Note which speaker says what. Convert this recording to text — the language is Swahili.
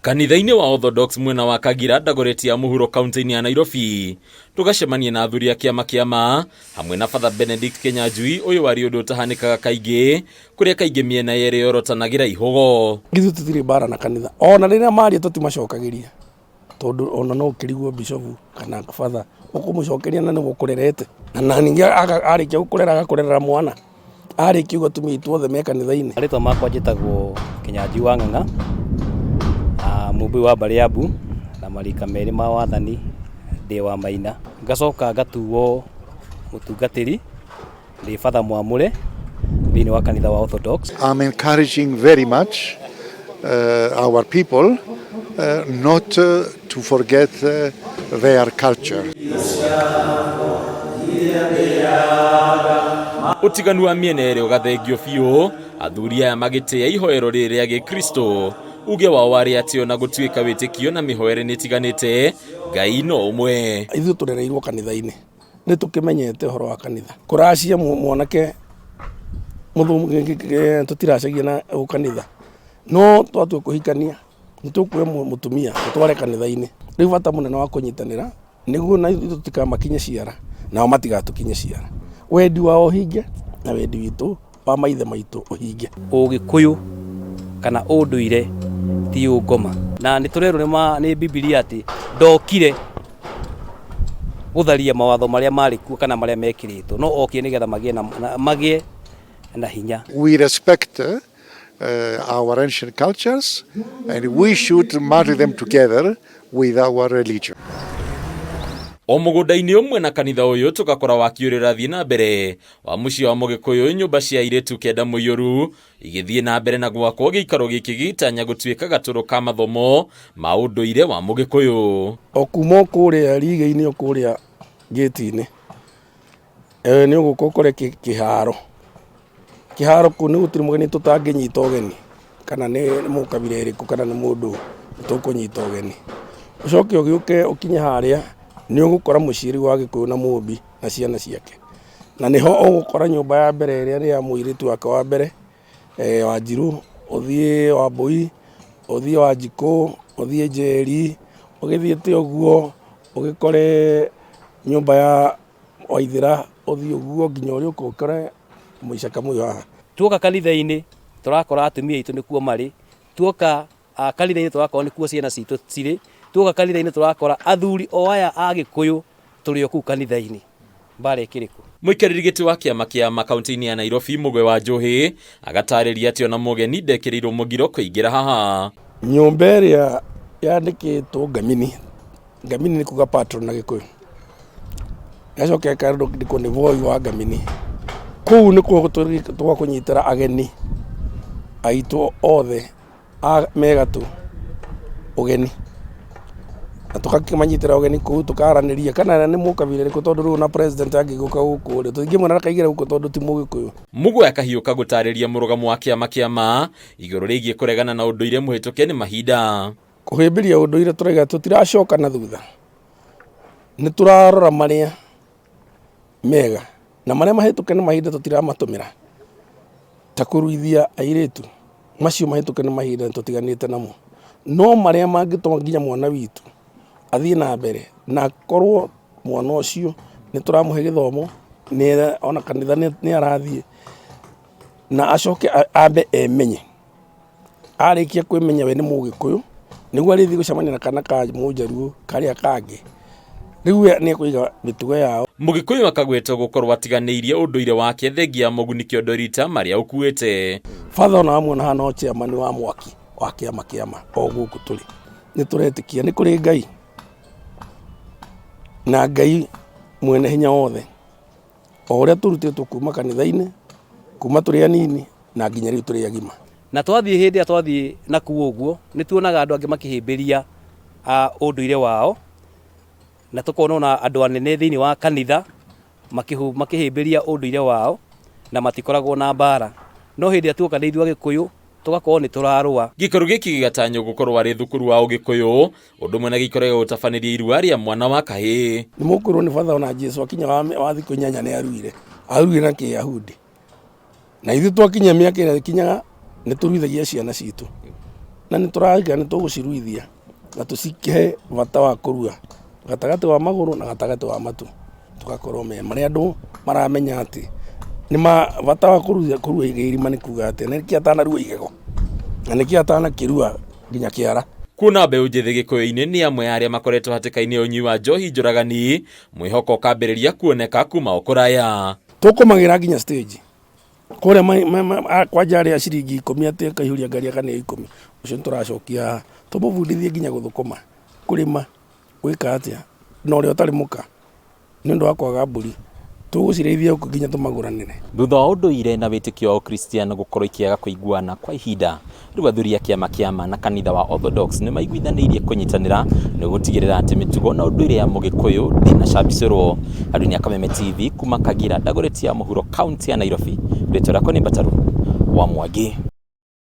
Speaker 1: Kanitha-inĩ wa Orthodox mwena wa Kagira Dagoretti ya mũhuro kaunti-inĩ ya Nairobi tugacemania na athuri a kĩama hamwe na Father Benedict Kenyanjui ũyũ wari ũndũ ũtahanĩkaga kaingĩ kũrĩa kaingĩ mĩena yerĩ yorotanagira ihogo.
Speaker 2: Githu tutiri bara na kanitha ona rĩrĩa maria tũtimacokagĩria tondu ona no ũkĩrigwo bishop kana father ũkũmũcokeria na nĩguo kũrerete na ningĩ arĩkia gũkũrera agakũrerera mwana arĩkia gũtumia ithuothe me kanitha-inĩ.
Speaker 3: Rĩtwa makwa njĩtagwo Kenyanjui wa Ng'ang'a, mũmbi wa Bariabu na marika merĩ ma wathani ndĩ wa Maina, ngacoka ngatuo mũtungatĩri ndĩ Father Mwamũre thĩinĩ wa kanitha wa Orthodox.
Speaker 4: I'm encouraging very much our people not to forget their culture.
Speaker 1: Utiganu wa mĩena ĩrĩ ũgathengio biũ, athuri aya magĩtĩa ihoero rĩrĩ rĩa Gĩkristo, uge wao warĩ atĩ ona gũtuĩka wĩtĩkio na mĩhoere nĩ ĩtiganĩte, Ngai no ũmwe.
Speaker 2: Ithuĩ tũrereirwo kanitha-inĩ, nĩ tũkĩmenyete ũhoro wa kanitha. Kũracia mwanake tũtiracagia na kanitha, no twatua kũhikania nĩ tũkuoya mũtumia tũtware kanitha-inĩ. Rĩu bata mũnene wa kũnyitanĩra nĩguo na ithuĩ tũtikamakinye ciara nao matigatukinye ciara. Wendi wao ũhinge na wendi witũ wa maithe maitũ ũhinge.
Speaker 3: Ũgĩkũyũ kana ũndũire ti ũngoma, na nĩ tũrerwo nĩ Biblia atĩ ndokire gũtharia mawatho marĩa marĩ kuo kana marĩa mekĩrĩtwo, no okire nĩgetha magĩe na hinya.
Speaker 4: We respect our ancient cultures and we should marry them together with our religion.
Speaker 1: O mũgũnda-inĩ ũmwe na kanitha ũyũ tũgakora wakiũrĩra thiĩ na mbere wa mũciĩ wa Mũgĩkũyũ, nyũmba cia airĩtu kenda mũiyũru igĩthiĩ na mbere na gwakwo gĩikaro gĩkĩ gĩtanya gũtuĩka gatũrũ ka mathomo ma ũndũire wa Mũgĩkũyũ.
Speaker 2: O kuma kũrĩa riga-inĩ o kũrĩa gĩti-inĩ nĩ ũgũka ũkore kĩharo kũu nĩ gũtirĩ mũgeni tũtangĩnyita ũgeni, kana nĩ mũkabira ĩrĩkũ kana nĩ mũndũ tũkũnyita ũgeni. Ũcoke ũgĩũke ũkinye harĩa nĩ ũgũkora mũciari wa Gĩkũyũ na mũmbi na ciana ciake, na nĩho ũgũkora nyũmba ya mbere ĩrĩa ya mũirĩtu wake wa mbere wa Njirũ, ũthiĩ wa Mbũi, ũthiĩ wa Njikũ, ũthiĩ Njeri, ũgĩthiĩte ũguo ũgĩkore nyũmba ya Waithĩra, ũthiĩ ũguo nginya ũrĩa ũkore Mũicaka mũyũ haha.
Speaker 3: Tuoka kanitha-inĩ tũrakora atumia aitũ nĩkuo marĩ, tuoka kanitha-inĩ tũrakora nĩkuo ciana citũ cirĩ, tuoka kanitha-inĩ tũrakora athuri o aya a Gĩkũyũ tũrĩ o kũu kanitha-inĩ. Mbara ĩkĩrĩkũ?
Speaker 1: Mũikarĩri gĩtĩ wa kĩama kaunti-inĩ ya Nairobi Mũgwe wa Njũhĩ agatarĩria atĩ ona mũgeni ndekĩrĩirwo mũgiro kũingĩra haha.
Speaker 2: Nyũmba ĩrĩa yandĩkĩtwo Ngamini nĩ kuga patron na Gĩkũyũ, gacoka ĩkandĩkwo nĩ Voi wa Ngamini. Kũu nĩkuo tũgakũnyitĩra ageni aitũ othe megatũ ũgeni, na tũkakĩmanyitĩra ũgeni kũu tũkaranĩria kana nĩ mũkabira ĩrĩkũ, tondũ rĩu na president angĩgũka gũkũ rĩ tũtingĩmwĩra akaigĩra gũkũ tondũ ti Mũgĩkũyũ.
Speaker 1: Mũgwe akahiũka gũtarĩria mũrũgamo wa kĩama igũrũ rĩgiĩ kũregana na ũndũire mũhĩtũke nĩ mahinda.
Speaker 2: Kũhĩmbĩria ũndũire tũrauga tũtiracoka na thutha, nĩ tũrarora marĩa mega na marĩa mahĩtũke nĩ mahinda tũtiramatũmĩra, ta kũruithia airĩtu macio mahĩtũke nĩ mahinda tũtiganĩte namo, no marĩa mangĩtũma nginya mwana witũ athiĩ na mbere na korwo mwana ũcio nĩ tũramũhe gĩthomo, ona kanitha nĩ arathiĩ na acoke ambe emenye, arĩkia kwĩmenya we nĩ Mũgĩkũyũ nĩguo arĩthiĩ gũcemania na kana ka Mũnjaruo karĩa kangĩ, rĩu nĩ kũiga mĩtugo yao.
Speaker 1: Mũgĩkũyũ akagwetwo gũkorwo atiganĩirie ũndũire wake thengia mũguni kĩondo rita marĩa ũkuĩte.
Speaker 2: Father ona amwe hana o chairman wa mwaki wa kĩama o gũkũ tũrĩ, nĩ tũretĩkia nĩ kũrĩ Ngai, na Ngai mwene hinya wothe o ũrĩa tũrutĩtwo kuma kanitha-inĩ kuma tũrĩ anini na nginya rĩu tũrĩ agima.
Speaker 3: Na twathiĩ hĩndĩ ĩrĩa twathiĩ na kuo ũguo nĩ tuonaga andũ angĩ makĩhĩmbĩria ũndũire wao, na tũkona ona andũ anene thĩinĩ wa kanitha makĩhĩmbĩria ũndũire wao na matikoragwo na mbara, no hĩndĩ ĩrĩa tuoka nĩ ithuĩ Agĩkũyũ tugakorwo nĩ tũrarũa. Gĩikaro
Speaker 1: gĩkĩ gĩgatanywo gũkorwo arĩ thukuru wa Ũgĩkũyũ, ũndũ ũmwe na gĩkoragwo gũtabanĩria irua rĩa mwana wa kahĩĩ.
Speaker 2: Nĩ mũkũrwo nĩ Father ona Jesũ akinya wa thikũ 8 nĩ aruire na Kĩyahudi, na ithuĩ twakinya mĩaka ĩrĩa ĩkinyaga nĩ tũruithagia ciana citũ na nä tå raga nä tå gå ciruithia na tå cike bata wa kå rua gatagatä wa magå rå na gatagatä wa matu tå gakorwo me marä andå maramenya atä nä bata wa kå rua irima nä kuga atä nä kä atanarua igego na nä kä atana kä rua nginya kä ara.
Speaker 1: Kuna mbeũ njĩthĩ Gĩkũyũ-inĩ nĩ amwe arĩa makoretwo hatĩka-inĩ ya ũnyui wa njohi njũragani, mwĩhoko ũkambĩrĩria kuoneka kuma o kũraya.
Speaker 2: Tũkũmagĩra nginya stage kũrĩa kwanja arĩa ciringi 10 atĩ akaihũria ngari akane 10 ũcio nĩ tũracokia tũmũbundithie nginya gũthũkũma kũrĩma gwĩka atĩa na ũrĩa ũtarĩ mũka nĩ ũndũ wa kwaga mbũri tũgũcirĩithia huko nginya tũmagũranĩre.
Speaker 1: Thutha wa ũndũire na wĩtĩkio wa Ũkristiano gũkorwo ikĩaga kũiguana kwa ihinda, rĩu athuri a kĩama na kanitha wa Orthodox nĩ maiguithanĩirie kũnyitanĩra nĩ gũtigĩrĩra atĩ mĩtugo na ũndũire ya Mũgĩkũyũ ndĩnacambicũrwo. Andũ Kameme TV kuma Kagira, Dagoretti ya mũhuro kaunti ya Nairobi. Rĩtwa rĩakwa nĩ Mbataru wa Mwangi.